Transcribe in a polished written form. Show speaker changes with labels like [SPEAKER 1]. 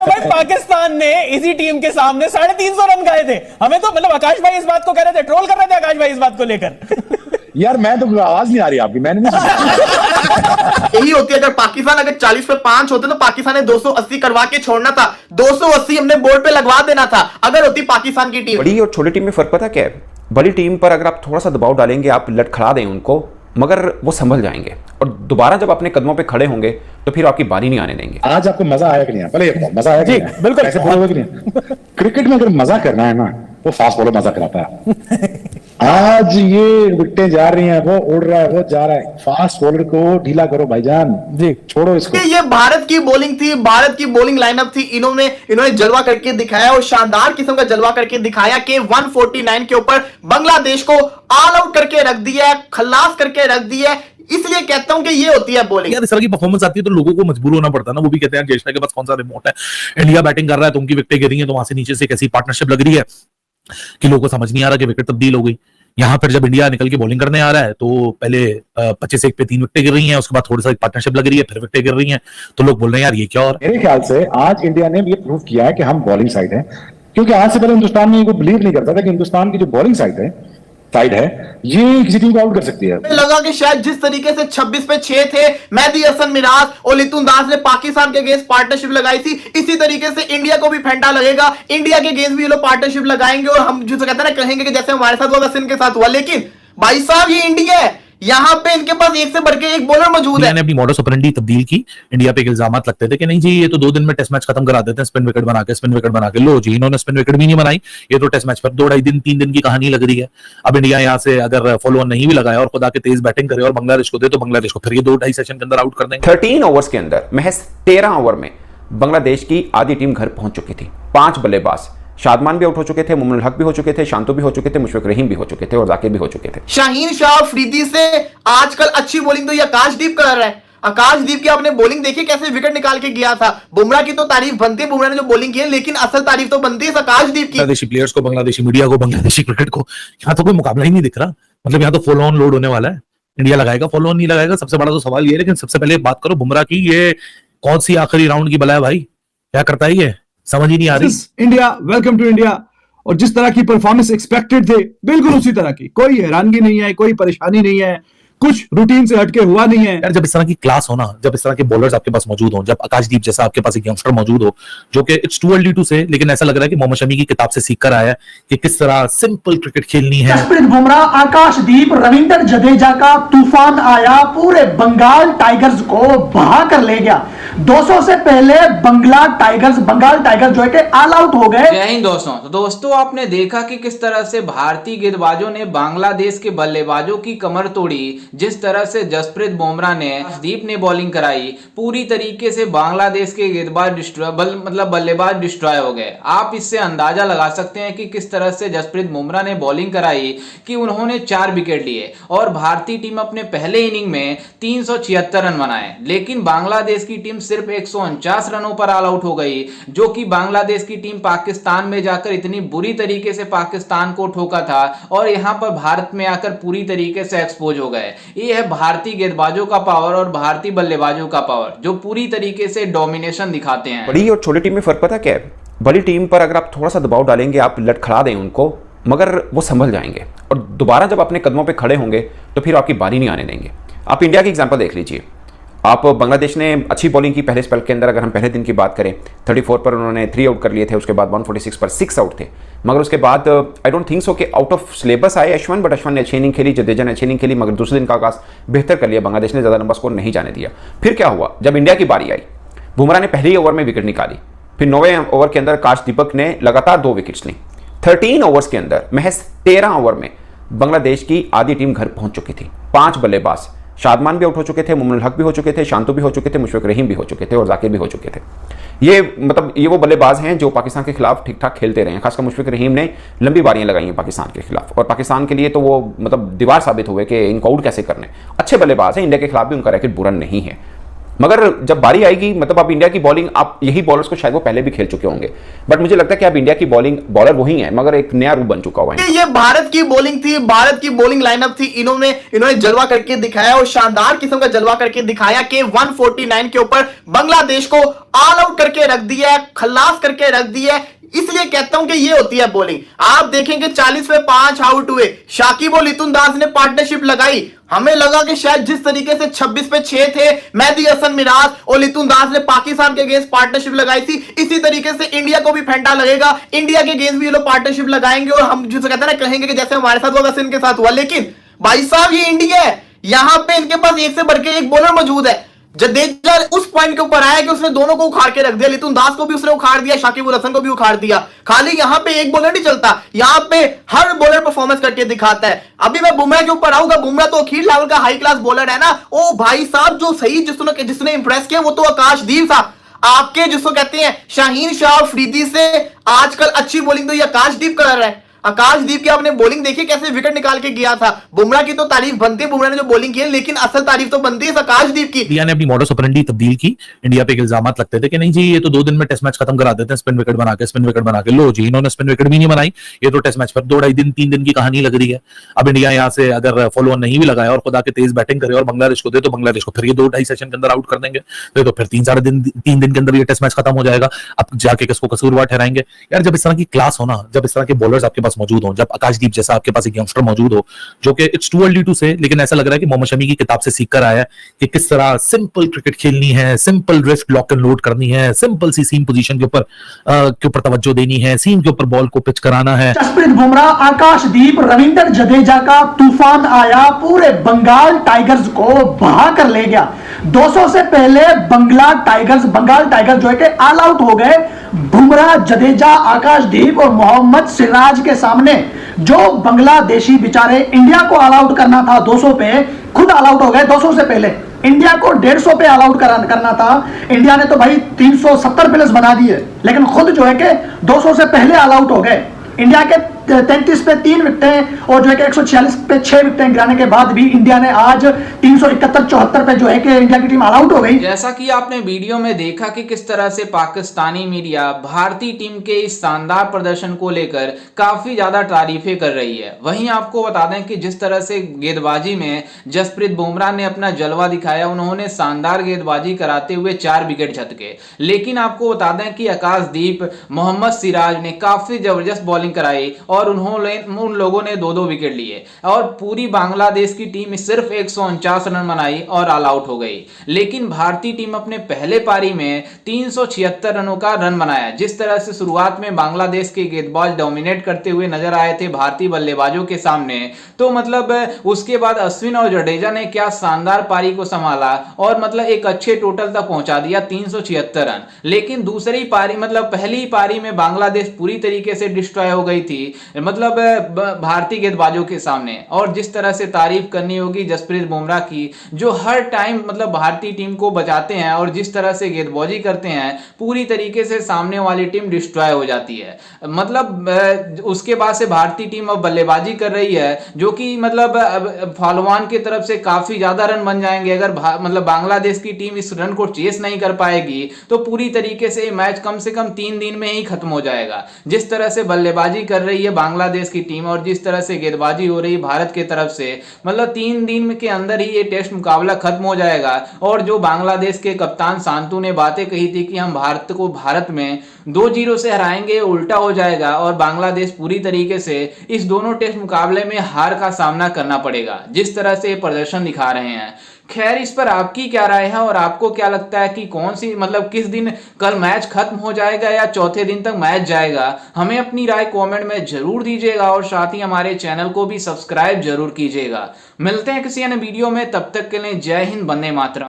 [SPEAKER 1] भाई पाकिस्तान ने इसी टीम के सामने 350 रन खाए थे। हमें तो मतलब आकाश भाई इस बात को कह रहे थे, ट्रोल कर रहे थे आकाश भाई इस बात को लेकर।
[SPEAKER 2] यार मैं तो आवाज नहीं आ रही आपकी, मैंने नहीं सुना।
[SPEAKER 3] यही होती है, अगर पाकिस्तान अगर 40 पे 5 होते तो पाकिस्तान ने 280 करवा के छोड़ना था, 280 हमने बोर्ड पे लगवा देना था अगर होती पाकिस्तान की टीम।
[SPEAKER 4] बड़ी और छोटी टीम में फर्क पता क्या है? बड़ी टीम पर अगर आप थोड़ा सा दबाव डालेंगे, आप लटखड़ा दें उनको, मगर वो संभल जाएंगे और दोबारा जब अपने कदमों पे खड़े होंगे तो फिर आपकी बारी नहीं आने देंगे।
[SPEAKER 2] आज आपको मजा आया कि नहीं? पहले ये बताओ, मजा आया कि नहीं?
[SPEAKER 1] बिल्कुल
[SPEAKER 2] ऐसे बोलोगे कि नहीं? क्रिकेट में अगर मजा करना है ना, वो फास्ट बॉलर मजा कराता है। आज ये विकेटें जा रही हैं, वो उड़ रहा है, वो जा रहा है, फास्ट बॉलर को ढीला करो भाईजान जी, छोड़ो इसको।
[SPEAKER 3] ये भारत की बॉलिंग थी, भारत की बॉलिंग लाइनअप थी, इन्होंने जलवा करके दिखाया और शानदार किस्म का जलवा करके दिखाया कि 149 के ऊपर बांग्लादेश को ऑल आउट करके रख दिया, खल्लास करके रख दिया। इसलिए कहता हूं कि ये होती है बॉलिंग।
[SPEAKER 5] यार इस तरह की परफॉर्मेंस आती है तो लोगों को मजबूर होना पड़ता है ना, वो भी कहते हैं ज्येष्ठा के पास कौन सा रिमोट है, इंडिया बैटिंग कर रहा है तो उनकी विकेटें गिरी हैं, तो वहां से नीचे से कैसी पार्टनरशिप लग रही है कि लोगों को समझ नहीं आ रहा कि विकेट तब्दील हो गई। यहाँ पर जब इंडिया निकल के बॉलिंग करने आ रहा है तो पहले 25-1 पे 3 विकेटें गिर रही हैं, उसके बाद थोड़ी सा पार्टनरशिप लग रही है, फिर विकेटें गिर रही हैं, तो लोग बोल रहे हैं यार ये क्या। और
[SPEAKER 2] मेरे ख्याल से आज इंडिया ने ये प्रूव किया है कि हम बॉलिंग साइड है, क्योंकि आज से पहले हिंदुस्तान में ये बिलीव नहीं करता था कि हिंदुस्तान की जो बॉलिंग साइड है ये किसी टीम को आउट कर सकती है।
[SPEAKER 3] लगा कि शायद जिस तरीके से 26 पे 6 थे, मेहदी हसन मिराज और लितुन दास ने पाकिस्तान के अगेंस्ट पार्टनरशिप लगाई थी, इसी तरीके से इंडिया को भी फेंटा लगेगा, इंडिया के अगेंस्ट भी ये लोग पार्टनरशिप लगाएंगे और हम जो कहते हैं ना कहेंगे कि जैसे हमारे साथ हुआ वैसे इनके साथ हुआ। लेकिन भाई साहब ये इंडिया है, यहाँ पे इनके पास एक से बढ़ के एक बॉलर मौजूद है।
[SPEAKER 5] ने अपनी मॉडस ऑपरेंडी तब्दील की। इंडिया पे इल्जाम लगते थे कि नहीं जी ये तो 2 दिन में टेस्ट मैच खत्म करा देते हैं स्पिन विकेट बना के। लो जी, इन्होंने स्पिन विकेट भी नहीं बनाई, ये तो टेस्ट मैच पर 2-2.5 दिन 3 दिन की कहानी लग रही है। अब इंडिया यहाँ से अगर फॉलो ऑन नहीं भी लगाया और खुदा के तेज बैटिंग करे और बांग्लादेश को दे, तो बांग्लादेश को फिर ये 2-2.5 सेशन के अंदर आउट कर देंगे।
[SPEAKER 4] 13 ओवर्स के अंदर महज 13 ओवर में बांग्लादेश की आधी टीम घर पहुंच चुकी थी। 5 बल्लेबाज, शादमान भी आउट हो चुके थे, मुमनुल हक भी हो चुके थे, शांतु भी हो चुके थे, मुशफिक रहीम भी हो चुके थे और जाकिर भी हो चुके थे।
[SPEAKER 3] शाहीन शाह अफरीदी से आजकल अच्छी बॉलिंग तो ये आकाशदीप कर रहा है। आकाशदीप की आपने बॉलिंग देखी कैसे विकेट निकाल के गया था। बुमराह की तो तारीफ बनती है, बुमराह ने जो बॉलिंग की है, लेकिन असल तारीफ तो बनती है आकाशदीप की।
[SPEAKER 5] बांग्लादेशी प्लेयर्स को, बांग्लादेशी मीडिया को, बांग्लादेशी क्रिकेट को यहाँ तो कोई मुकाबला ही नहीं दिख रहा। मतलब यहाँ तो फॉलो ऑन लोड होने वाला है। इंडिया लगाएगा, फॉलो ऑन नहीं लगाएगा, सबसे बड़ा तो सवाल ये है। लेकिन सबसे पहले बात करो बुमराह की, ये कौन सी आखिरी राउंड की बला है भाई, क्या करता है ये, समझ ही नहीं आ रही।
[SPEAKER 6] India, welcome to India. और जिस तरह की परफॉर्मेंस एक्सपेक्टेड थे, बिल्कुल उसी तरह की, कोई हैरानगी नहीं है, कोई परेशानी नहीं है, कुछ रूटीन से हटके हुआ नहीं है।
[SPEAKER 5] यार जब इस तरह की क्लास हो ना, जब इस तरह के बॉलर्स आपके पास मौजूद हो, जब आकाशदीप जैसा आपके पास एक यंगस्टर मौजूद हो जो कि इट्स टू अर्ली टू से, लेकिन ऐसा लग रहा है कि मोहम्मद शमी की किताब से सीख कर आया है कि किस तरह सिंपल क्रिकेट खेलनी है।
[SPEAKER 7] जसप्रीत बुमराह, आकाशदीप, रविंद्र जडेजा का तूफान आया, पूरे बंगाल टाइगर्स को बहा कर ले गया। 200 से पहले बंगाल टाइगर्स जो है कि ऑल आउट हो गए।
[SPEAKER 8] जय हिंद दोस्तों। तो दोस्तों आपने देखा कि किस तरह से भारतीय गेंदबाजों ने बांग्लादेश के बल्लेबाजों की कमर तोड़ी, जिस तरह से जसप्रीत बुमराह ने, दीप ने बॉलिंग कराई, पूरी तरीके से बांग्लादेश के गेंदबाज बल्लेबाज डिस्ट्रॉय हो गए। आप इससे अंदाजा लगा सकते हैं कि किस तरह से जसप्रीत बुमराह ने बॉलिंग कराई कि उन्होंने 4 विकेट लिए और भारतीय टीम अपने पहले इनिंग में 376 रन बनाए, लेकिन बांग्लादेश की टीम सिर्फ 149 रनों पर ऑल आउट हो गई, जो कि बांग्लादेश की टीम पाकिस्तान में जाकर इतनी बुरी तरीके से पाकिस्तान को ठोका था और यहां पर भारत में आकर पूरी तरीके से एक्सपोज हो गए। ये है भारतीय गेंदबाजों का पावर और भारतीय बल्लेबाजों का पावर, जो पूरी तरीके से डोमिनेशन दिखाते हैं।
[SPEAKER 4] बड़ी और छोटी टीम में फर्क पता क्या है? बड़ी टीम पर अगर आप थोड़ा सा दबाव डालेंगे, आप लटखड़ा दें उनको, मगर वो संभल जाएंगे और दोबारा जब अपने कदमों पे खड़े होंगे तो फिर आपकी बारी नहीं आने देंगे। आप इंडिया की एग्जांपल देख लीजिए। आप बांग्लादेश ने अच्छी बॉलिंग की पहले स्पेल के अंदर, अगर हम पहले दिन की बात करें 34 पर उन्होंने 3 आउट कर लिए थे, उसके बाद 146 पर 6 आउट थे, मगर उसके बाद आई डोंट थिंक सो कि आउट ऑफ सिलेबस आए अश्विन, बट अश्विन ने अच्छी इनिंग खेली, जडेजा ने अच्छी इनिंग खेली, मगर दूसरे दिन का आगाज बेहतर कर लिया, बांग्लादेश ने ज़्यादा लंबा स्कोर नहीं जाने दिया। फिर क्या हुआ, जब इंडिया की बारी आई, बुमराह ने पहले ही ओवर में विकेट निकाली, फिर 9वें ओवर के अंदर आकाशदीप ने लगातार 2 विकेट्स ली। 13 ओवर्स के अंदर महज 13 ओवर में बांग्लादेश की आधी टीम घर पहुंच चुकी थी। 5 बल्लेबाज, शादमान भी आउट हो चुके थे, मुमनुल हक भी हो चुके थे, शांतु भी हो चुके थे, मुशफिक रहीम भी हो चुके थे और जाकिर भी हो चुके थे। ये वो बल्लेबाज हैं जो पाकिस्तान के खिलाफ ठीक ठाक खेलते रहे हैं। खासकर मुशफिक रहीम ने लंबी बारियां लगाई हैं पाकिस्तान के खिलाफ और पाकिस्तान के लिए तो वो दीवार साबित हुए कि इनको आउट कैसे करने। अच्छे बल्लेबाज हैं, इंडिया के खिलाफ भी उनका रैकेट बुरा नहीं है। मगर जब बारी आएगी, मतलब आप इंडिया की बॉलिंग, आप यही बॉलर्स को शायद वो पहले भी खेल चुके होंगे, बट मुझे लगता है कि अब इंडिया की बॉलिंग, बॉलर वही है मगर एक नया रूप बन चुका हुआ है।
[SPEAKER 3] ये भारत की बॉलिंग थी, भारत की बॉलिंग लाइनअप थी। इन्होंने जलवा करके दिखाया और शानदार किस्म का जलवा करके दिखाया कि 149 के ऊपर बांग्लादेश को ऑल आउट करके रख दिया, खल्लास करके रख दिया। इसलिए कहता हूं कि ये होती है बॉलिंग। आप देखेंगे 40 पे 5 आउट हुए, शाकिब और लितुन दास ने पार्टनरशिप लगाई। हमें लगा कि शायद जिस तरीके से 26 पे 6 थे, मेहदी हसन मिराज और लितुन दास ने पाकिस्तान के अगेंस्ट पार्टनरशिप लगाई थी, इसी तरीके से इंडिया को भी फेंटा लगेगा, इंडिया के अगेंस्ट भी ये लोग पार्टनरशिप लगाएंगे और हम जिसे कहते हैं ना, कहेंगे कि जैसे हमारे साथ हुआ वैसे इनके साथ हुआ। लेकिन भाई साहब ये इंडिया है, यहां पे इनके पास एक से बढ़ के एक बॉलर मौजूद है। जडेजा उस पॉइंट के ऊपर आया कि उसने दोनों को उखाड़ के रख दिया, लितुन दास को भी उसने उखाड़ दिया, शाकिब उल हसन को भी उखाड़ दिया। खाली यहां पे एक बॉलर नहीं चलता, यहां पे हर बॉलर परफॉर्मेंस करके दिखाता है। अभी मैं बुमराह के ऊपर आऊंगा, बुमराह तो अखीर लेवल का हाई क्लास बॉलर है ना। ओ भाई साहब, जो सही जिसने इंप्रेस किया वो तो आकाशदीप साहब, आपके जिसको कहते हैं शाहीन शाह अफरीदी से आजकल अच्छी बॉलिंग तो ये आकाशदीप कर रहा है। आकाशदीप की आपने बॉलिंग देखी कैसे विकेट निकाल के गया था। बुमराह की तो तारीफ बनती है, बुमराह ने जो बॉलिंग की, लेकिन असल तारीफ तो बनती है आकाशदीप की।
[SPEAKER 5] इंडिया ने अपनी मॉडस ऑपरेंडी तब्दील की। इंडिया पे इल्जाम लगते थे कि नहीं जी ये तो 2 दिन में टेस्ट मैच खत्म करा देते हैं स्पिन विकेट बना के। लो जी, इन्होंने स्पिन विकेट भी नहीं बनाई, ये तो टेस्ट मैच पर 2-2.5 दिन 3 दिन की कहानी लग रही है। अब इंडिया यहाँ से अगर फॉलो नहीं भी लगाया और खुदा के तेज बैटिंग करे और बांग्लादेश को दे, तो बांग्लादेश को फिर ये 2-2.5 सेशन के अंदर आउट कर देंगे, तो फिर 3 दिन के अंदर ये टेस्ट मैच खत्म हो जाएगा। अब जाके किसको कसूरवार ठहराएंगे यार? जब इस तरह की क्लास हो ना, जब इस तरह के बॉलर्स आपके पास मौजूद हो, जब आकाशदीप जैसा आपके पास एक यंगस्टर मौजूद हो जो कि इट्स टू अर्ली टू से, लेकिन ऐसा लग रहा है कि मोहम्मद शमी की किताब से सीख कर आया है कि किस तरह सिंपल क्रिकेट खेलनी है, simple wrist lock and load करनी है, सिंपल सी सीम पोजीशन के ऊपर तवज्जो देनी है, सीम के ऊपर बॉल को पिच कराना है।
[SPEAKER 7] जसप्रीत बुमराह, आकाशदीप, रविंद्र जडेजा का तूफान आया, पूरे बंगाल टाइगर्स को बहा कर ले गया। 200 से पहले बंगाल टाइगर्स जो है कि ऑल आउट हो गए। बुमराह, जडेजा, आकाशदीप और मोहम्मद सिराज के सामने जो बांग्लादेशी बेचारे इंडिया को ऑल आउट करना था 200 पे, खुद ऑल आउट हो गए। 200 से पहले इंडिया को 150 पे ऑल आउट करना था, इंडिया ने तो भाई 370 प्लस बना दिए, लेकिन खुद जो है कि 200 से पहले ऑल आउट हो गए। इंडिया के 33 पे 3 विकेटें और जो है कि 146 पे 6 विकेटें गिराने के बाद भी इंडिया ने आज 371-74 पे जो है कि इंडिया की टीम ऑल आउट हो गई।
[SPEAKER 8] जैसा कि आपने वीडियो में देखा कि किस तरह से पाकिस्तानी मीडिया भारतीय टीम के इस शानदार प्रदर्शन को लेकर काफी ज्यादा तारीफें कर रही है। वहीं आपको बता दें कि जिस तरह से गेंदबाजी में जसप्रीत बुमराह ने अपना जलवा दिखाया, उन्होंने शानदार गेंदबाजी कराते हुए 4 विकेट झटके। लेकिन आपको बता दें कि आकाशदीप, मोहम्मद सिराज ने काफी जबरदस्त बॉलिंग कराई और उन लोगों ने 2-2 विकेट लिए और पूरी बांग्लादेश की टीम सिर्फ 149 रन बनाई और ऑल आउट हो गई। लेकिन भारतीय टीम अपने पहले पारी में 376 रनों का रन बनाया। जिस तरह से शुरुआत में बांग्लादेश के गेंदबाज डोमिनेट करते हुए नजर आए थे भारतीय बल्लेबाजों के सामने, तो मतलब उसके बाद अश्विन और जडेजा ने क्या शानदार पारी को संभाला और मतलब एक अच्छे टोटल तक पहुंचा दिया, 376 रन। लेकिन दूसरी पारी मतलब पहली पारी में बांग्लादेश पूरी तरीके से डिस्ट्रॉय हो गई थी मतलब भारतीय गेंदबाजों के सामने। और जिस तरह से तारीफ करनी होगी जसप्रीत बुमराह की, जो हर टाइम मतलब भारतीय टीम को बचाते हैं और जिस तरह से गेंदबाजी करते हैं, पूरी तरीके से सामने वाली टीम डिस्ट्रॉय हो जाती है। मतलब उसके बाद से भारतीय टीम अब बल्लेबाजी कर रही है, जो कि मतलब फॉलोऑन की तरफ से काफी ज्यादा रन बन जाएंगे। अगर मतलब बांग्लादेश की टीम इस रन को चेस नहीं कर पाएगी तो पूरी तरीके से मैच कम से कम 3 दिन में ही खत्म हो जाएगा। जिस तरह से बल्लेबाजी कर रही है बांग्लादेश की टीम और जिस तरह से गेंदबाजी हो रही है भारत की तरफ से, मतलब 3 दिन के अंदर ही ये टेस्ट मुकाबला खत्म हो जाएगा। और जो बांग्लादेश के कप्तान सांतु ने बातें कही थी कि हम भारत को भारत में 2-0 से हराएंगे, उल्टा हो जाएगा और बांग्लादेश पूरी तरीके से इस दोनों टेस्ट मुकाबले में हार का सामना करना पड़ेगा, जिस तरह से प्रदर्शन दिखा रहे हैं। खैर, इस पर आपकी क्या राय है और आपको क्या लगता है कि कौन सी मतलब किस दिन कल मैच खत्म हो जाएगा या चौथे दिन तक मैच जाएगा? हमें अपनी राय कमेंट में जरूर दीजिएगा और साथ ही हमारे चैनल को भी सब्सक्राइब जरूर कीजिएगा। मिलते हैं किसी अन्य वीडियो में, तब तक के लिए जय हिंद, वंदे मातरम।